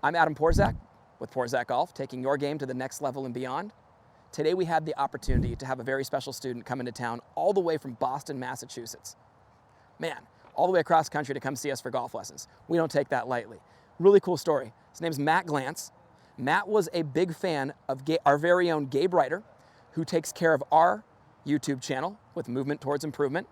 I'm Adam Porzak with Porzak Golf, taking your game to the next level and beyond. Today we had the opportunity to have a very special student come into town all the way from Boston, Massachusetts. Man, all the way across country to come see us for golf lessons. We don't take that lightly. Really cool story. His name's Matt Glantz. Matt was a big fan of our very own Gabe Ryder, who takes care of our YouTube channel with Movement Towards Improvement.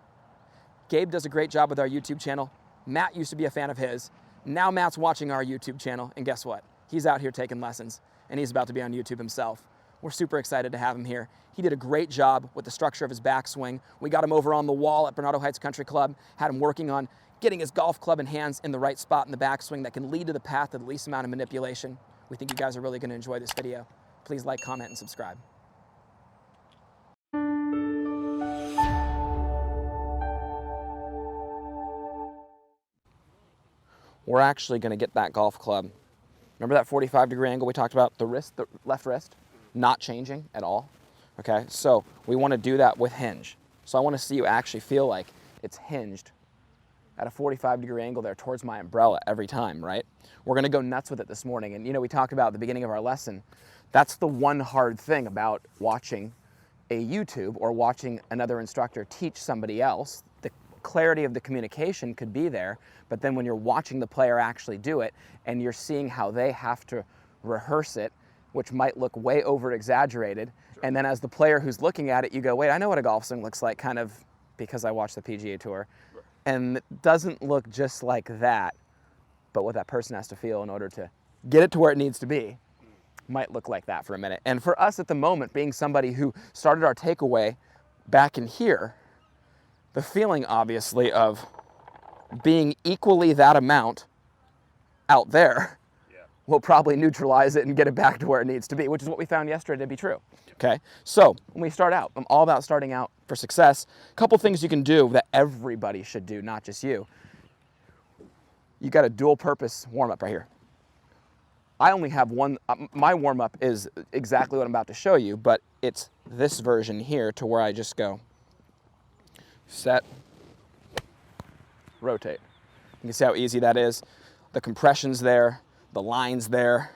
Gabe does a great job with our YouTube channel. Matt used to be a fan of his. Now Matt's watching our YouTube channel, and guess what? He's out here taking lessons, and he's about to be on YouTube himself. We're super excited to have him here. He did a great job with the structure of his backswing. We got him over on the wall at Bernardo Heights Country Club, had him working on getting his golf club and hands in the right spot in the backswing that can lead to the path of the least amount of manipulation. We think you guys are really going to enjoy this video. Please like, comment, and subscribe. We're actually going to get that golf club. Remember that 45-degree angle we talked about? The wrist, the left wrist, not changing at all. Okay, so we want to do that with hinge. So I want to see you actually feel like it's hinged at a 45-degree angle there towards my umbrella every time, right? We're going to go nuts with it this morning. And you know, we talked about at the beginning of our lesson, that's the one hard thing about watching a YouTube or watching another instructor teach somebody else. The clarity of the communication could be there, but then when you're watching the player actually do it and you're seeing how they have to rehearse it, which might look way over exaggerated, and then as the player who's looking at it, you go, wait, I know what a golf swing looks like, kind of because I watched the PGA Tour, and it doesn't look just like that, but what that person has to feel in order to get it to where it needs to be might look like that for a minute. And for us at the moment, being somebody who started our takeaway back in here, the feeling, obviously, of being equally that amount out there will probably neutralize it and get it back to where it needs to be, which is what we found yesterday to be true. Okay, so when we start out, I'm all about starting out for success. A couple things you can do that everybody should do, not just you. You got a dual purpose warm-up right here. I only have one. My warm-up is exactly what I'm about to show you, but it's this version here to where I just go set, rotate. You can see how easy that is. The compression's there, the line's there,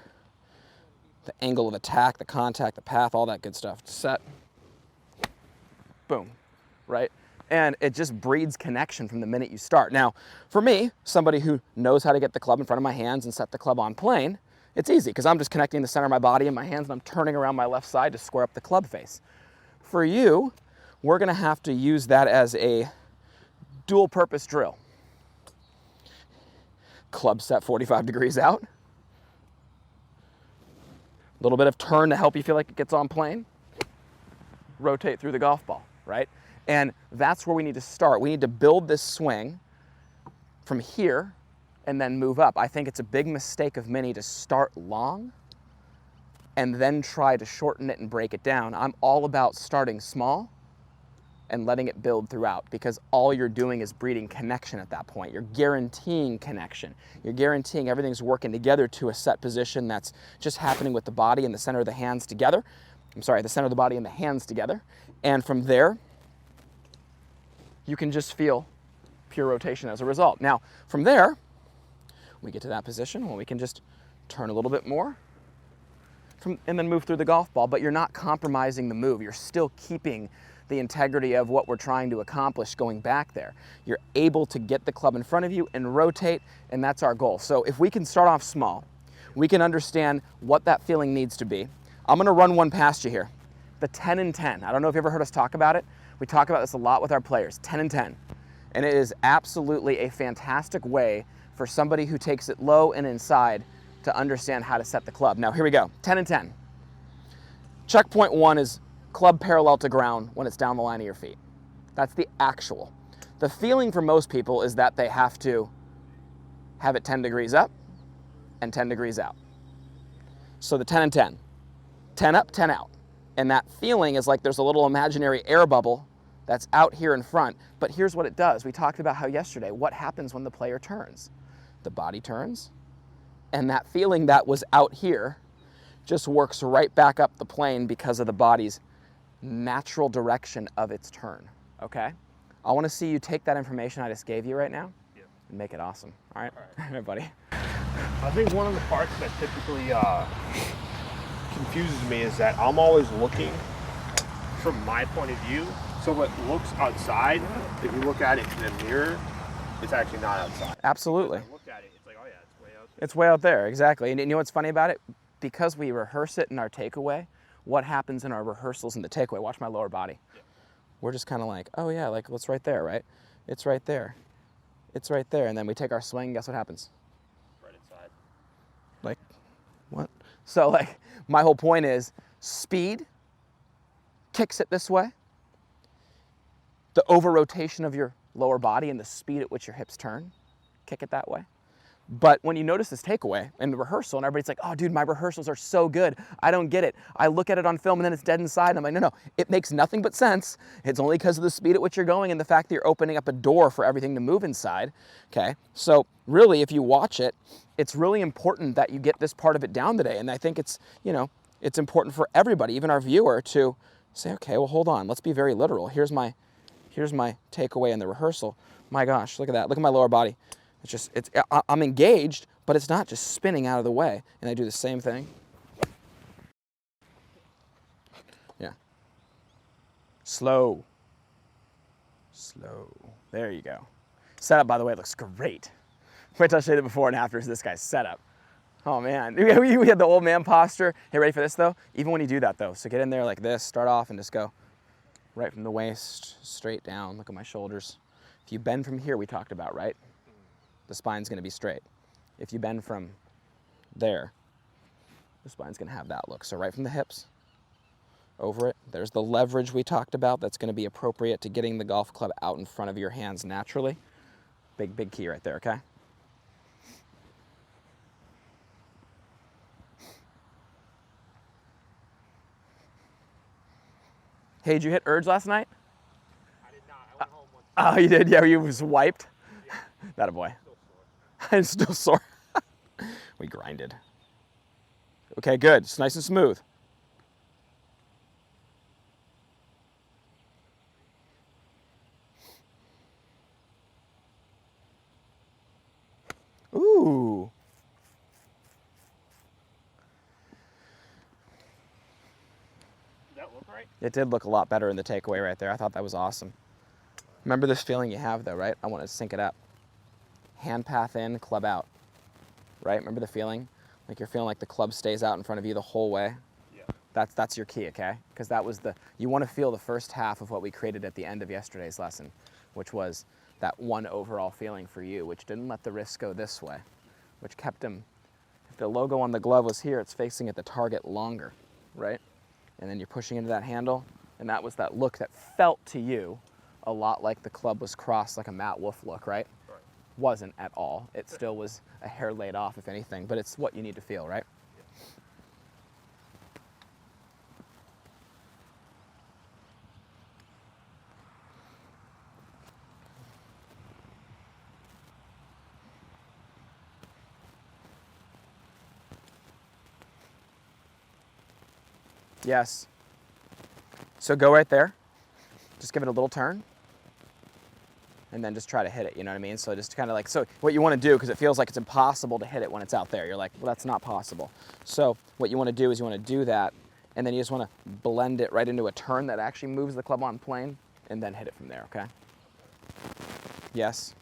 the angle of attack, the contact, the path, all that good stuff. Set, boom, right? And it just breeds connection from the minute you start. Now, for me, somebody who knows how to get the club in front of my hands and set the club on plane, it's easy because I'm just connecting the center of my body and my hands and I'm turning around my left side to square up the club face. For you, we're going to have to use that as a dual purpose drill. Club set 45 degrees out. A little bit of turn to help you feel like it gets on plane. Rotate through the golf ball, right? And that's where we need to start. We need to build this swing from here and then move up. I think it's a big mistake of many to start long and then try to shorten it and break it down. I'm all about starting small and letting it build throughout, because all you're doing is breeding connection at that point. You're guaranteeing connection. You're guaranteeing everything's working together to a set position that's just happening with the body and the center of the hands together. I'm sorry, the center of the body and the hands together. And from there, you can just feel pure rotation as a result. Now, from there, we get to that position when we can just turn a little bit more and then move through the golf ball, but you're not compromising the move. You're still keeping the integrity of what we're trying to accomplish going back there. You're able to get the club in front of you and rotate, and that's our goal. So if we can start off small, we can understand what that feeling needs to be. I'm gonna run one past you here. The 10 and 10. I don't know if you ever heard us talk about it. We talk about this a lot with our players, 10 and 10. And it is absolutely a fantastic way for somebody who takes it low and inside to understand how to set the club. Now here we go, 10 and 10. Checkpoint 1 is club parallel to ground when it's down the line of your feet. That's the actual. The feeling for most people is that they have to have it 10 degrees up and 10 degrees out. So the 10 and 10. 10 up, 10 out. And that feeling is like there's a little imaginary air bubble that's out here in front. But here's what it does. We talked about how yesterday, what happens when the player turns? The body turns, and that feeling that was out here just works right back up the plane because of the body's natural direction of its turn, okay? I want to see you take that information I just gave you right now and make it awesome, all right? All right, buddy. I think one of the parts that typically confuses me is that I'm always looking from my point of view. So what looks outside, if you look at it in a mirror, it's actually not outside. Absolutely. When I look at it, it's like, oh yeah, it's way out there. It's way out there, exactly. And you know what's funny about it? Because we rehearse it in our takeaway, what happens in our rehearsals in the takeaway? Watch my lower body. Yeah. We're just kind of like, oh yeah, like it's right there, right? It's right there. It's right there. And then we take our swing, guess what happens? Right inside. Like, what? So like, my whole point is speed kicks it this way. The over rotation of your lower body and the speed at which your hips turn, kick it that way. But when you notice this takeaway in the rehearsal and everybody's like, oh dude, my rehearsals are so good. I don't get it. I look at it on film and then it's dead inside. And I'm like, no, it makes nothing but sense. It's only because of the speed at which you're going and the fact that you're opening up a door for everything to move inside, okay? So really, if you watch it, it's really important that you get this part of it down today. And I think it's, you know, it's important for everybody, even our viewer, to say, okay, well, hold on. Let's be very literal. Here's my takeaway in the rehearsal. My gosh, look at that. Look at my lower body. It's just, I'm engaged, but it's not just spinning out of the way. And I do the same thing. Yeah. Slow. Slow. There you go. Setup, by the way, looks great. Wait till I show you the before and afters of this guy's setup. Oh man, we had the old man posture. Hey, ready for this though? Even when you do that though, so get in there like this, start off and just go right from the waist, straight down. Look at my shoulders. If you bend from here, we talked about, right? The spine's gonna be straight. If you bend from there, the spine's gonna have that look. So right from the hips, over it. There's the leverage we talked about that's gonna be appropriate to getting the golf club out in front of your hands naturally. Big, big key right there, okay? Hey, did you hit urge last night? I did not. I went home once. Oh, you did? Yeah, you was wiped? Yeah. That a boy. Still sore. I'm still sore. We grinded. Okay, good. It's nice and smooth. Ooh. Did that look right? It did look a lot better in the takeaway right there. I thought that was awesome. Remember this feeling you have though, right? I want to sync it up. Hand path in, club out. Right? Remember the feeling? Like you're feeling like the club stays out in front of you the whole way. Yeah. That's your key, okay? Because that was you want to feel the first half of what we created at the end of yesterday's lesson, which was that one overall feeling for you, which didn't let the wrist go this way, which kept him, if the logo on the glove was here, it's facing at the target longer, right? And then you're pushing into that handle, and that was that look that felt to you a lot like the club was crossed, like a Matt Wolf look, right? Right. Wasn't at all. It still was a hair laid off, if anything, but it's what you need to feel, right? Yes. So go right there. Just give it a little turn. And then just try to hit it, you know what I mean? So just kind of like, so what you want to do, because it feels like it's impossible to hit it when it's out there. You're like, well, that's not possible. So what you want to do is you want to do that, and then you just want to blend it right into a turn that actually moves the club on plane, and then hit it from there, okay? Yes.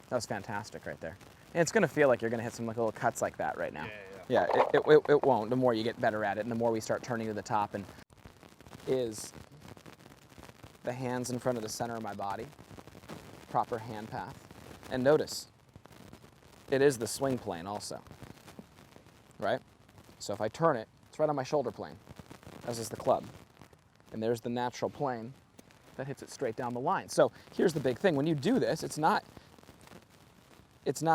That was fantastic right there. And it's going to feel like you're going to hit some like little cuts like that right now. Yeah, it won't. The more you get better at it and the more we start turning to the top, and is the hands in front of the center of my body, proper hand path. And notice, it is the swing plane also, right? So if I turn it, it's right on my shoulder plane, as is the club. And there's the natural plane that hits it straight down the line. So here's the big thing. When you do this, it's not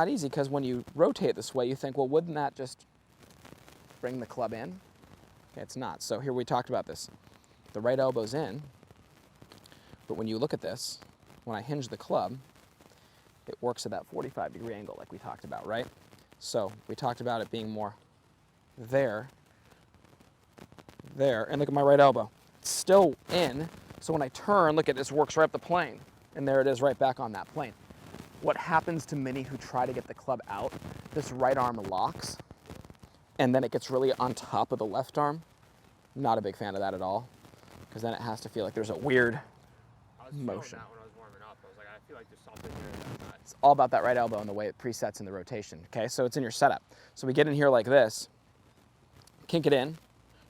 easy, because when you rotate this way, you think, well, wouldn't that just bring the club in? Okay, it's not. So here we talked about this. The right elbow's in, but when you look at this, when I hinge the club, it works at that 45-degree angle like we talked about, right? So we talked about it being more there, and look at my right elbow. It's still in, So when I turn, look at this, works right up the plane. And there it is right back on that plane. What happens to many who try to get the club out, this right arm locks, and then it gets really on top of the left arm. Not a big fan of that at all, because then it has to feel like there's a weird motion. That when I was warming up, I was like, I feel like there's something there that's not. It's all about that right elbow and the way it presets in the rotation, okay? So it's in your setup. So we get in here like this, kink it in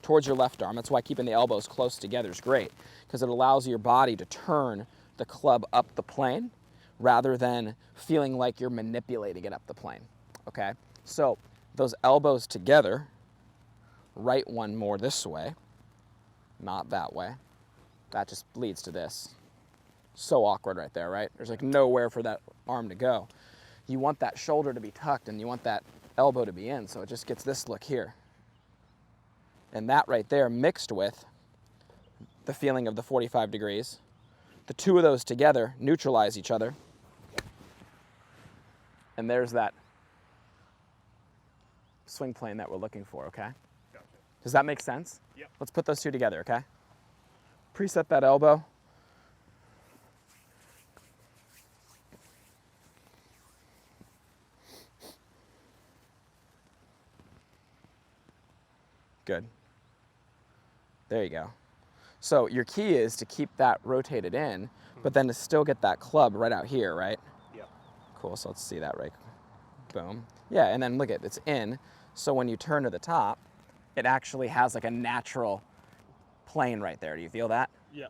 towards your left arm. That's why keeping the elbows close together is great, because it allows your body to turn the club up the plane rather than feeling like you're manipulating it up the plane, okay? So those elbows together, right one more this way, not that way. That just leads to this. So awkward right there, right? There's like nowhere for that arm to go. You want that shoulder to be tucked and you want that elbow to be in, so it just gets this look here. And that right there mixed with the feeling of the 45 degrees, the two of those together neutralize each other. And there's that swing plane that we're looking for, okay? Gotcha. Does that make sense? Yep. Let's put those two together, okay? Preset that elbow. Good. There you go. So your key is to keep that rotated in, but then to still get that club right out here, right? Yeah. Cool, so let's see that right. Boom. Yeah, and then look at it's in. So when you turn to the top, it actually has like a natural plane right there. Do you feel that? Yeah.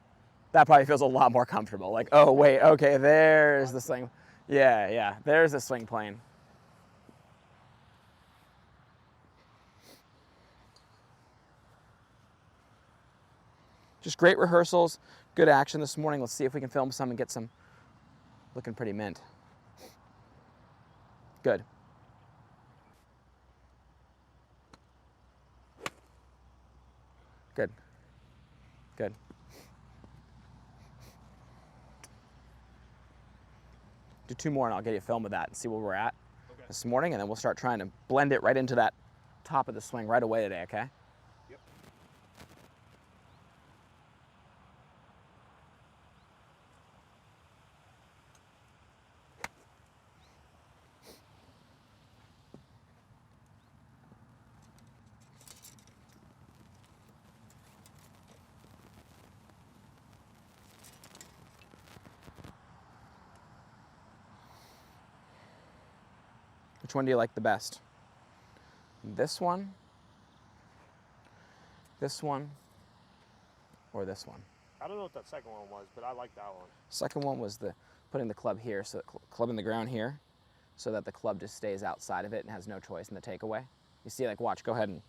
That probably feels a lot more comfortable. Like, oh wait, okay, there's the swing. Yeah, yeah, there's the swing plane. Just great rehearsals, good action this morning. Let's see if we can film some and get some looking pretty mint. Good. Good. Good. Do two more and I'll get you a film of that and see where we're at this morning, and then we'll start trying to blend it right into that top of the swing right away today, okay? Yep. Which one do you like the best? This one, or this one? I don't know what that second one was, but I like that one. Second one was the putting the club here, so club in the ground here, so that the club just stays outside of it and has no choice in the takeaway. You see, like, watch, go ahead and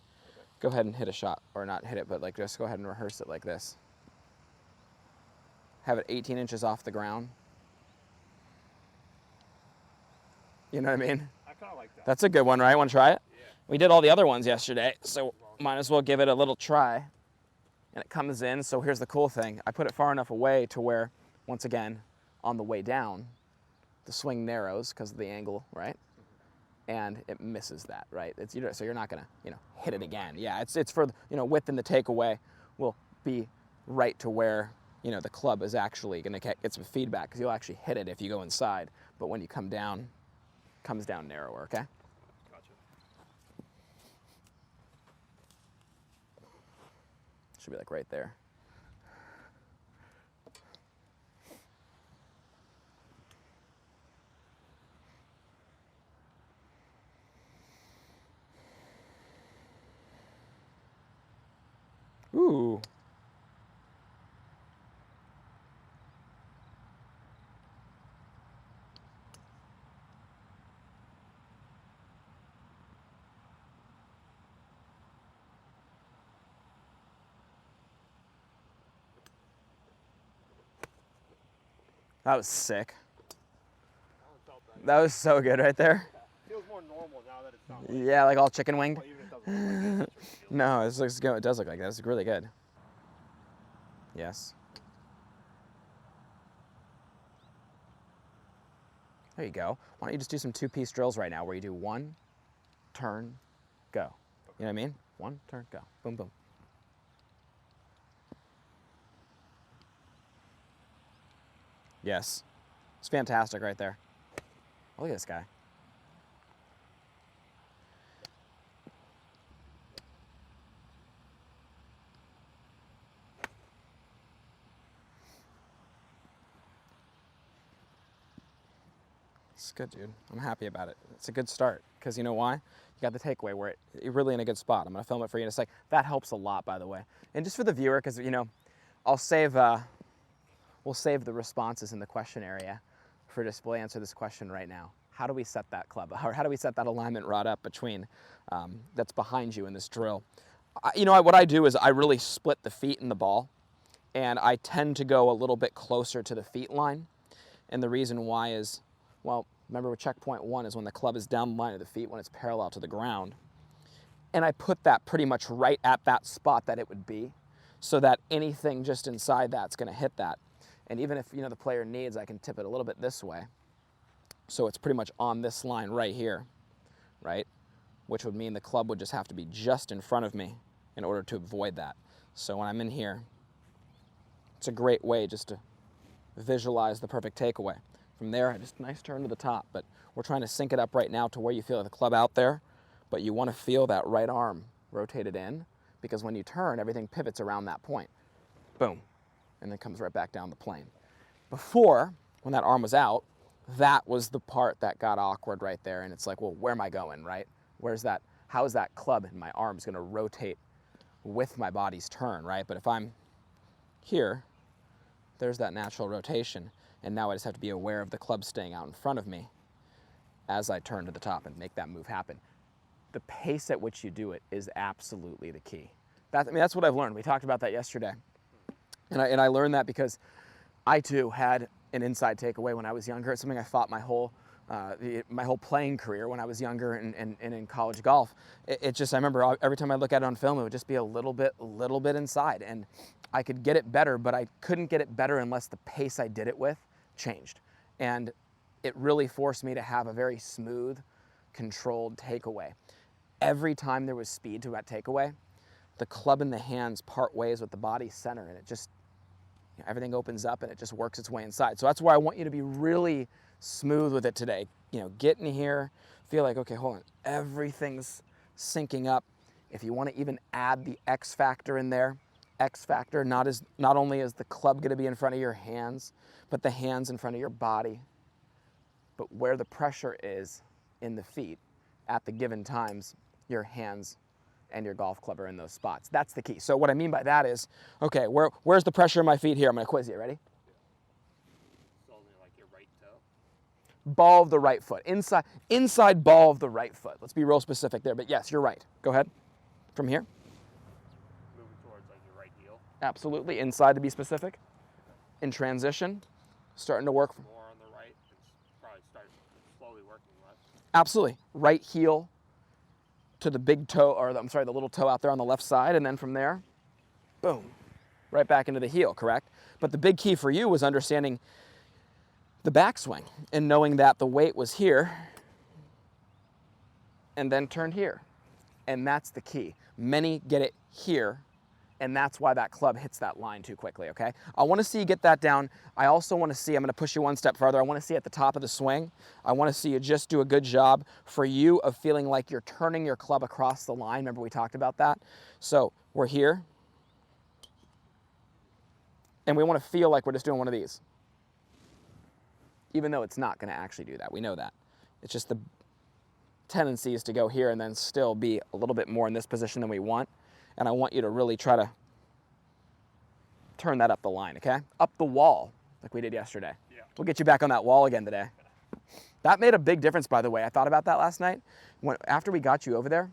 hit a shot, or not hit it, but like just go ahead and rehearse it like this. Have it 18 inches off the ground. You know what I mean? I kind of like that. That's a good one, right? Want to try it? Yeah. We did all the other ones yesterday, so might as well give it a little try. And it comes in, so here's the cool thing. I put it far enough away to where, once again, on the way down, the swing narrows because of the angle, right? And it misses that, right? It's, so you're not gonna, hit it again. Yeah, it's for, width in the takeaway will be right to where, the club is actually gonna get some feedback, because you'll actually hit it if you go inside. But when you come down, it comes down narrower, okay? Gotcha. Should be like right there. Ooh. That was sick. That was so good right there. Feels more normal now that it's not. Yeah, like all chicken winged. Well, even if it doesn't look like that, it feels No, this looks good. It does look like that. It's really good. Yes. There you go. Why don't you just do some two-piece drills right now where you do one, turn, go. You know what I mean? One, turn, go. Boom, boom. Yes. It's fantastic right there. Look at this guy. It's good, dude. I'm happy about it. It's a good start because you know why? You got the takeaway where you're really in a good spot. I'm gonna film it for you in a sec. That helps a lot, by the way. And just for the viewer, because you know, we'll save the responses in the question area for just, we'll answer this question right now. How do we set that club, or how do we set that alignment rod up between, that's behind you in this drill? You know, what I do is I really split the feet in the ball, and I tend to go a little bit closer to the feet line. And the reason why is, well, remember checkpoint 1 is when the club is down the line of the feet, when it's parallel to the ground. And I put that pretty much right at that spot that it would be, so that anything just inside that's gonna hit that. And even if, you know, the player needs, I can tip it a little bit this way. So it's pretty much on this line right here, right? Which would mean the club would just have to be just in front of me in order to avoid that. So when I'm in here, it's a great way just to visualize the perfect takeaway. From there, just a nice turn to the top, but we're trying to sync it up right now to where you feel the club out there, but you want to feel that right arm rotated in, because when you turn, everything pivots around that point. Boom. And then comes right back down the plane. Before, when that arm was out, that was the part that got awkward right there. And it's like, well, where am I going, right? Where's that, how is that club and my arm's gonna rotate with my body's turn, right? But if I'm here, there's that natural rotation. And now I just have to be aware of the club staying out in front of me as I turn to the top and make that move happen. The pace at which you do it is absolutely the key. I mean, that's what I've learned. We talked about that yesterday. And I learned that because I too had an inside takeaway when I was younger. It's something I fought my whole playing career when I was younger and in college golf. It just, I remember every time I look at it on film, it would just be a little bit inside. And I could get it better, but I couldn't get it better unless the pace I did it with changed. And it really forced me to have a very smooth, controlled takeaway. Every time there was speed to that takeaway, the club in the hands part ways with the body center, and it just, everything opens up and it just works its way inside. So that's why I want you to be really smooth with it today. You know, get in here, feel like, okay, hold on, everything's syncing up. If you want to even add the X factor in there, X factor, not only is the club going to be in front of your hands, but the hands in front of your body, but where the pressure is in the feet at the given times, your hands and your golf club are in those spots. That's the key. So what I mean by that is, okay, where's the pressure in my feet here? I'm gonna quiz you, ready? So like your right toe? Ball of the right foot, inside ball of the right foot. Let's be real specific there, but yes, you're right. Go ahead, from here. Moving towards like your right heel? Absolutely, inside to be specific. In transition, starting to work. More on the right, and probably start slowly working left. Absolutely, right heel to the big toe, or I'm sorry, the little toe out there on the left side, and then from there, boom, right back into the heel, correct? But the big key for you was understanding the backswing and knowing that the weight was here and then turned here. And that's the key. Many get it here, and that's why that club hits that line too quickly, okay? I wanna see you get that down. I also wanna see, I'm gonna push you one step farther. I wanna see at the top of the swing, I wanna see you just do a good job for you of feeling like you're turning your club across the line. Remember we talked about that? So we're here, and we wanna feel like we're just doing one of these. Even though it's not gonna actually do that, we know that. It's just the tendency is to go here and then still be a little bit more in this position than we want. And I want you to really try to turn that up the line, okay? Up the wall, like we did yesterday. Yeah. We'll get you back on that wall again today. That made a big difference, by the way. I thought about that last night. After we got you over there,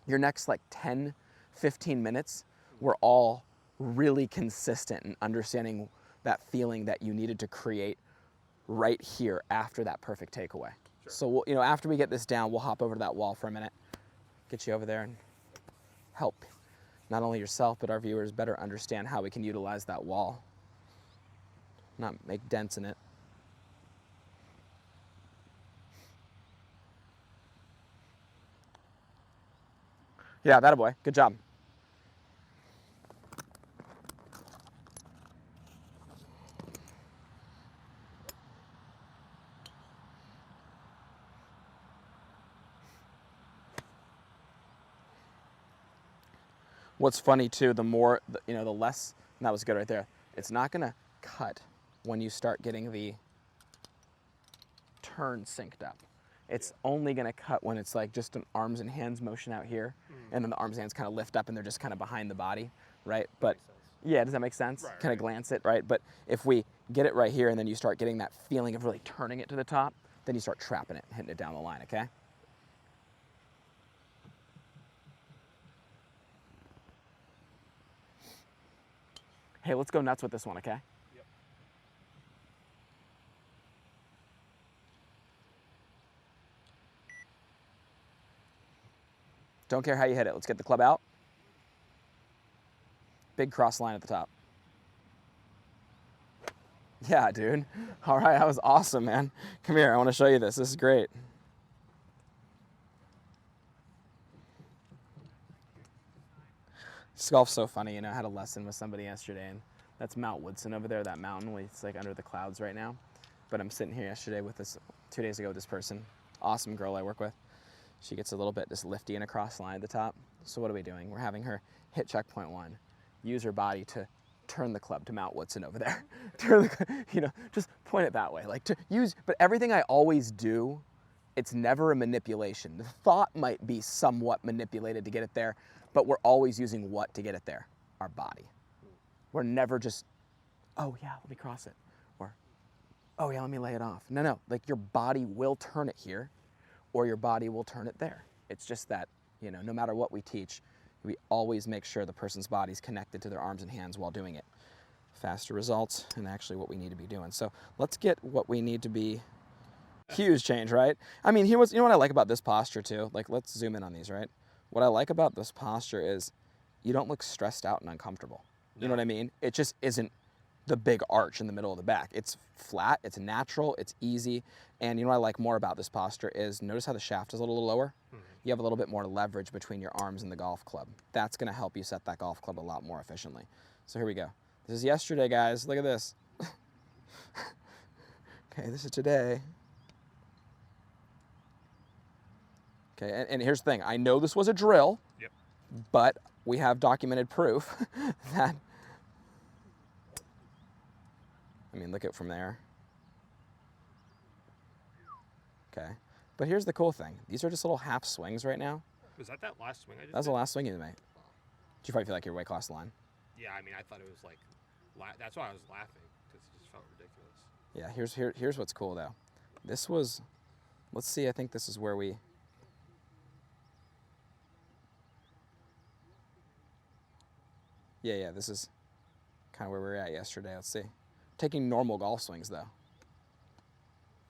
your next like 10, 15 minutes were all really consistent in understanding that feeling that you needed to create right here after that perfect takeaway. Sure. So we'll, you know, after we get this down, we'll hop over to that wall for a minute, get you over there and help not only yourself, but our viewers better understand how we can utilize that wall, not make dents in it. Yeah, that boy. Good job. What's funny too, the more, you know, the less, and that was good right there. It's not gonna cut when you start getting the turn synced up. It's only gonna cut when it's like just an arms and hands motion out here, and then the arms and hands kind of lift up and they're just kind of behind the body, right? But yeah, does that make sense? Right, kind of glance it, right? But if we get it right here and then you start getting that feeling of really turning it to the top, then you start trapping it, hitting it down the line, okay? Hey, let's go nuts with this one, okay? Yep. Don't care how you hit it. Let's get the club out. Big cross line at the top. Yeah, dude. All right, that was awesome, man. Come here, I want to show you this. This is great. This golf's so funny, you know. I had a lesson with somebody yesterday, and that's Mount Woodson over there, that mountain. It's like under the clouds right now. But I'm sitting here yesterday with this, 2 days ago with this person, awesome girl I work with. She gets a little bit just lifty and a cross line at the top. So what are we doing? We're having her hit checkpoint 1, use her body to turn the club to Mount Woodson over there. Turn the, you know, just point it that way. Like to use, but everything I always do, it's never a manipulation. The thought might be somewhat manipulated to get it there, but we're always using what to get it there? Our body. We're never just, oh yeah, let me cross it. Or, oh yeah, let me lay it off. No, no, like your body will turn it here or your body will turn it there. It's just that, you know, no matter what we teach, we always make sure the person's body's connected to their arms and hands while doing it. Faster results and actually what we need to be doing. So let's get what we need to be. Huge change, right? I mean, you know what I like about this posture too? Like, let's zoom in on these, right? What I like about this posture is you don't look stressed out and uncomfortable. You know what I mean? It just isn't the big arch in the middle of the back. It's flat, it's natural, it's easy. And you know what I like more about this posture is notice how the shaft is a little lower? You have a little bit more leverage between your arms and the golf club. That's gonna help you set that golf club a lot more efficiently. So here we go. This is yesterday, guys. Look at this. Okay, this is today. Okay, and here's the thing. I know this was a drill, but we have documented proof that, I mean, look at it from there. Okay, but here's the cool thing. These are just little half swings right now. Was that last swing I just That was did? the last swing you made. Did you probably feel like you're way across the line? Yeah, I mean, I thought it was like, that's why I was laughing, because it just felt ridiculous. Yeah, here's what's cool though. This was, let's see, I think this is where we, yeah, this is kind of where we were at yesterday. Let's see. Taking normal golf swings though.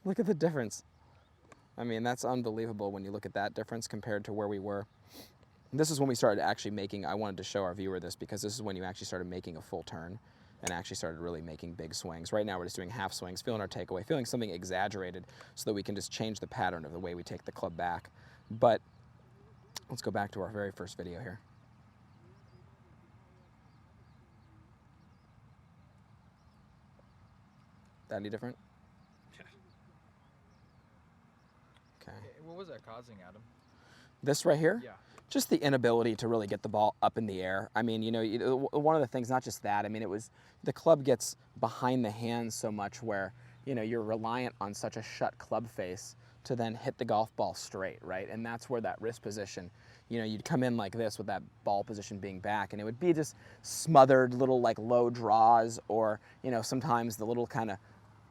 Look at the difference. I mean, that's unbelievable when you look at that difference compared to where we were. This is when we started actually making, I wanted to show our viewer this because this is when you actually started making a full turn and actually started really making big swings. Right now we're just doing half swings, feeling our takeaway, feeling something exaggerated so that we can just change the pattern of the way we take the club back. But let's go back to our very first video here. That any different? Yeah. Okay. What was that causing, Adam? This right here? Yeah. Just the inability to really get the ball up in the air. I mean, you know, one of the things, not just that, I mean, it was the club gets behind the hands so much where, you know, you're reliant on such a shut club face to then hit the golf ball straight, right? And that's where that wrist position, you know, you'd come in like this with that ball position being back and it would be just smothered little like low draws or, you know, sometimes the little kind of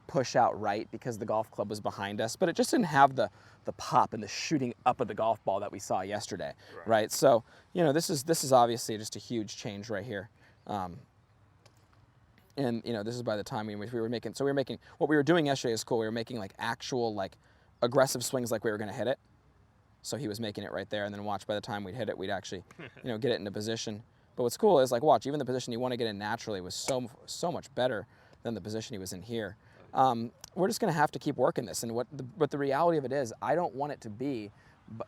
push out right because the golf club was behind us, but it just didn't have the pop and the shooting up of the golf ball that we saw yesterday, right? So, you know, this is obviously just a huge change right here. And, you know, this is by the time we were making, so we were making, what we were doing yesterday is cool. We were making like actual like aggressive swings like we were gonna hit it. So he was making it right there and then watch by the time we'd hit it, we'd actually, you know, get it into position. But what's cool is like, watch, even the position you wanna get in naturally was so much better than the position he was in here. We're just going to have to keep working this. And what the reality of it is, I don't want it to be,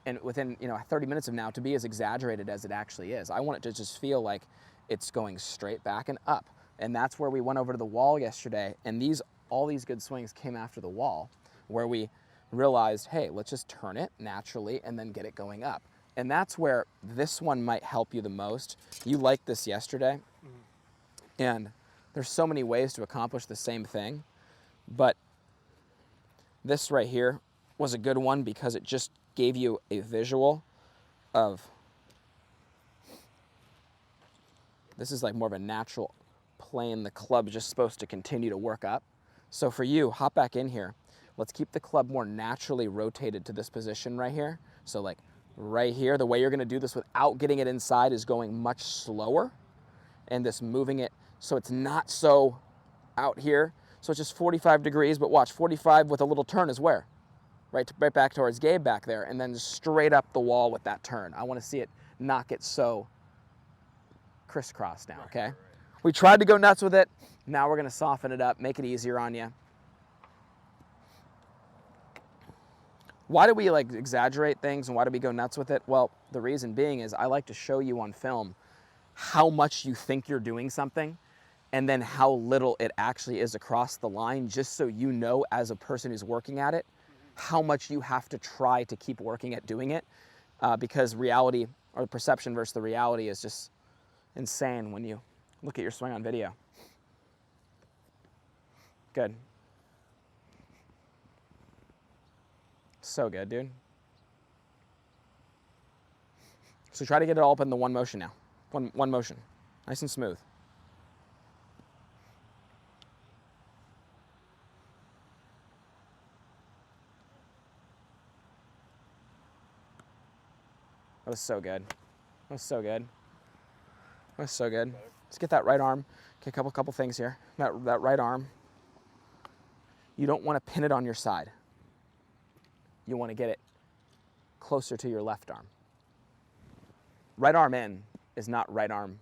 and within 30 minutes of now, to be as exaggerated as it actually is. I want it to just feel like it's going straight back and up. And that's where we went over to the wall yesterday. And all these good swings came after the wall, where we realized, hey, let's just turn it naturally and then get it going up. And that's where this one might help you the most. You liked this yesterday, and there's so many ways to accomplish the same thing, but this right here was a good one because it just gave you a visual of, this is like more of a natural plane the club is just supposed to continue to work up. So for you, hop back in here. Let's keep the club more naturally rotated to this position right here. So like right here, the way you're gonna do this without getting it inside is going much slower and just moving it so it's not so out here. So it's just 45 degrees, but watch, 45 with a little turn is where? Right back towards Gabe back there, and then just straight up the wall with that turn. I wanna see it not get so crisscross now, okay? We tried to go nuts with it. Now we're gonna soften it up, make it easier on you. Why do we like exaggerate things and why do we go nuts with it? Well, the reason being is I like to show you on film how much you think you're doing something and then how little it actually is across the line, just so you know as a person who's working at it, how much you have to try to keep working at doing it, because reality, or the perception versus the reality, is just insane when you look at your swing on video. Good. So good, dude. So try to get it all up in the one motion now. One motion. Nice and smooth. That was so good. That was so good. That was so good. Let's get that right arm. Okay, couple things here. That right arm. You don't want to pin it on your side. You want to get it closer to your left arm. Right arm in is not right arm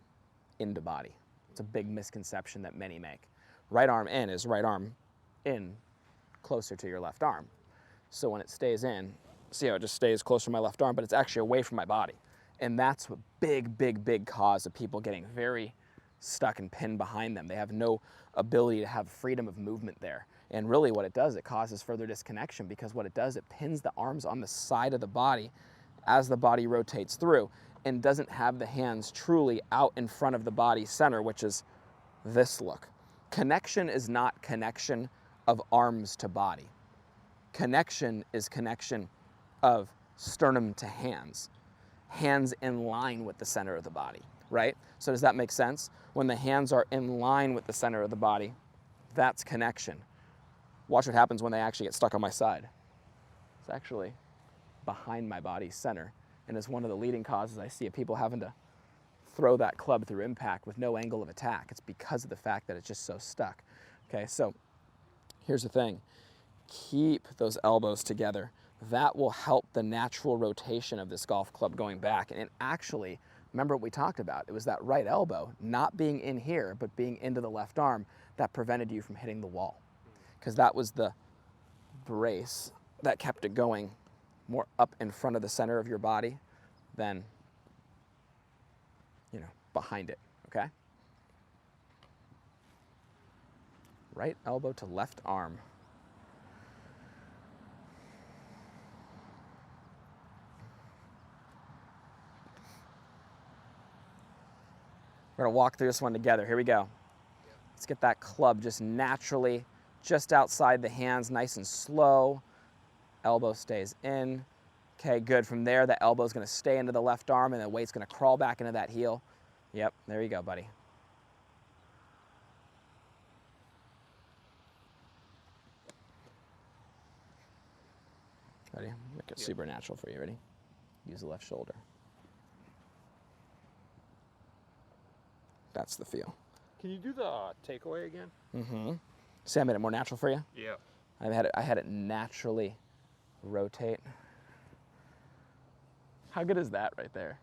into body. It's a big misconception that many make. Right arm in is right arm in closer to your left arm. So when it stays in, see how it just stays closer to my left arm, but it's actually away from my body. And that's a big cause of people getting very stuck and pinned behind them. They have no ability to have freedom of movement there. And really what it does, it causes further disconnection, because what it does, it pins the arms on the side of the body as the body rotates through and doesn't have the hands truly out in front of the body center, which is this look. Connection is not connection of arms to body. Connection is connection of sternum to hands. Hands in line with the center of the body, right? So does that make sense? When the hands are in line with the center of the body, that's connection. Watch what happens when they actually get stuck on my side. It's actually behind my body center, and is one of the leading causes I see of people having to throw that club through impact with no angle of attack. It's because of the fact that it's just so stuck. Okay, so here's the thing. Keep those elbows together. That will help the natural rotation of this golf club going back. And actually, remember what we talked about? It was that right elbow not being in here, but being into the left arm that prevented you from hitting the wall. Because that was the brace that kept it going more up in front of the center of your body than, you know, behind it, okay? Right elbow to left arm. We're gonna walk through this one together. Here we go. Let's get that club just naturally, just outside the hands, nice and slow. Elbow stays in. Okay, good. From there, the elbow's gonna stay into the left arm and the weight's gonna crawl back into that heel. Yep, there you go, buddy. Ready? Make it super natural for you. Ready? Use the left shoulder. That's the feel. Can you do the takeaway again? Mm-hmm. See, I made it more natural for you? Yeah. I had it naturally rotate. How good is that right there?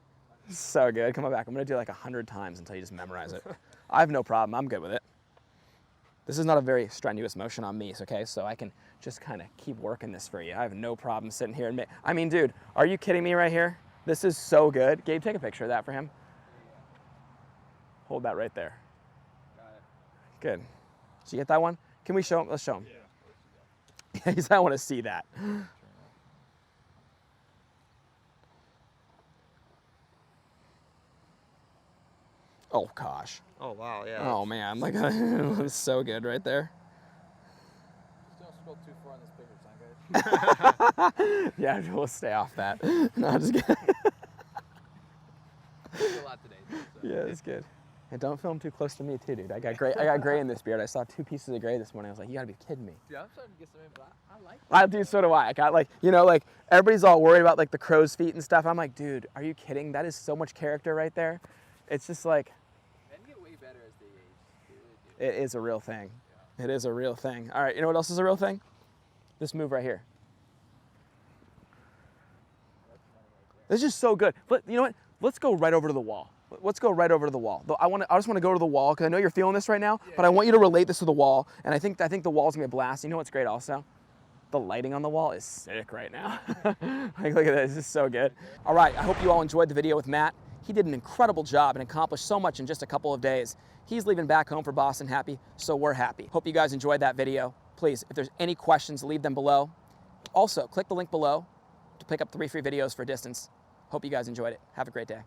So good. Come on back. I'm gonna do it like 100 times until you just memorize it. I have no problem. I'm good with it. This is not a very strenuous motion on me, okay? So I can just kind of keep working this for you. I have no problem sitting here and I mean, dude, are you kidding me right here? This is so good. Gabe, take a picture of that for him. Hold that right there. Got it. Good. Did you get that one? Can we show him? Let's show him. Yeah. I want to see that. Oh gosh. Oh wow, yeah. Oh man, like it's so good right there. Just don't scroll too far on this paper, son, guys. Yeah, we'll stay off that. No, I'm just kidding. There's a lot today, dude, so. Yeah, it's good. And don't film too close to me too, dude. I got gray in this beard. I saw 2 pieces of gray this morning. I was like, you gotta be kidding me. Dude, I'm starting to get some in, but I like it. I do, so do I. I got like, you know, like everybody's all worried about like the crow's feet and stuff. I'm like, dude, are you kidding? That is so much character right there. It's just like, Men get way better as they age. They really do. it is a real thing. Yeah. It is a real thing. All right, you know what else is a real thing? This move right here. That's money right there. This is just so good. But you know what? Let's go right over to the wall. Let's go right over to the wall. Though I just want to go to the wall because I know you're feeling this right now, but I want you to relate this to the wall. And I think the wall's gonna be a blast. You know what's great also? The lighting on the wall is sick right now. Like, look at this, this is so good. All right, I hope you all enjoyed the video with Matt. He did an incredible job and accomplished so much in just a couple of days. He's leaving back home for Boston happy, so we're happy. Hope you guys enjoyed that video. Please, if there's any questions, leave them below. Also, click the link below to pick up 3 free videos for distance. Hope you guys enjoyed it. Have a great day.